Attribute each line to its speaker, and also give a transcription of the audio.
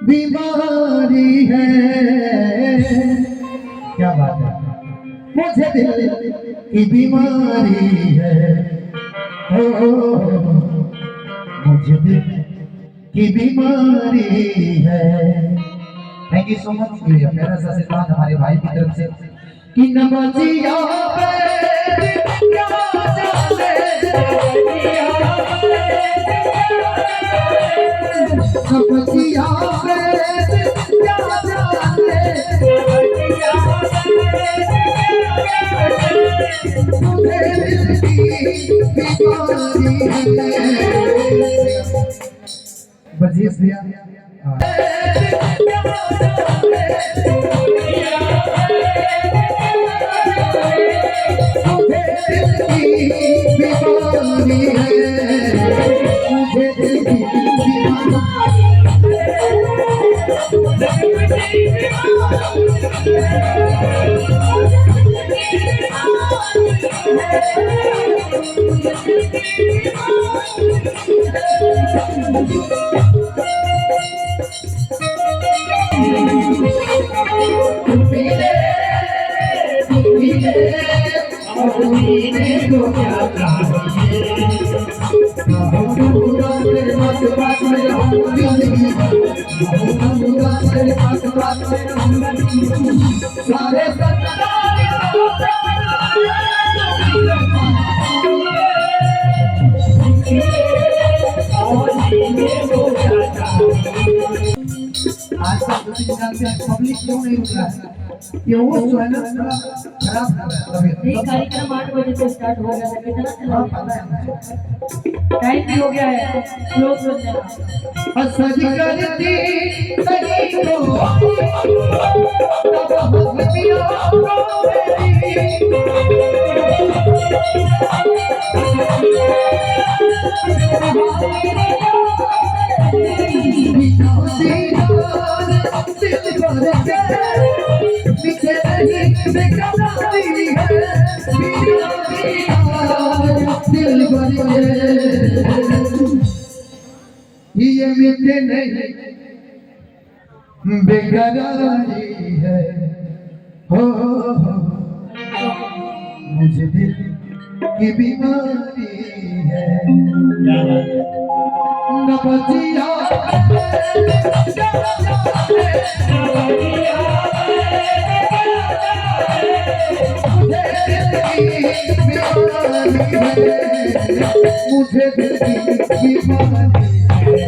Speaker 1: बीमारी है। क्या बात है, मुझे दिल की बीमारी है। ओ, मुझे दिल की बीमारी है। Thank you so much. ये मेरा सा आशीर्वाद हमारे भाई की तरफ से कि नमजिया पे क्या जाने, नमजिया पे क्या जाने, मुझे दिल की बीमारी है। बजीज दिया पब्लिक क्यों नहीं रुक रहा है? ये वो जो है ना थोड़ा खराब कर रहा है तबीयत।
Speaker 2: ये कार्यक्रम 8 बजे से स्टार्ट हो गया था, कितना चला?
Speaker 1: पता है मुझे।
Speaker 2: टाइम भी हो गया है, क्लोज हो जाएगा।
Speaker 1: असज करती सही को तब हंसिया ये मीठे नहीं बेकरारी है। हो मुझे दिल की बीमारी है। नबजिया मुझे दिल की बीमारी है।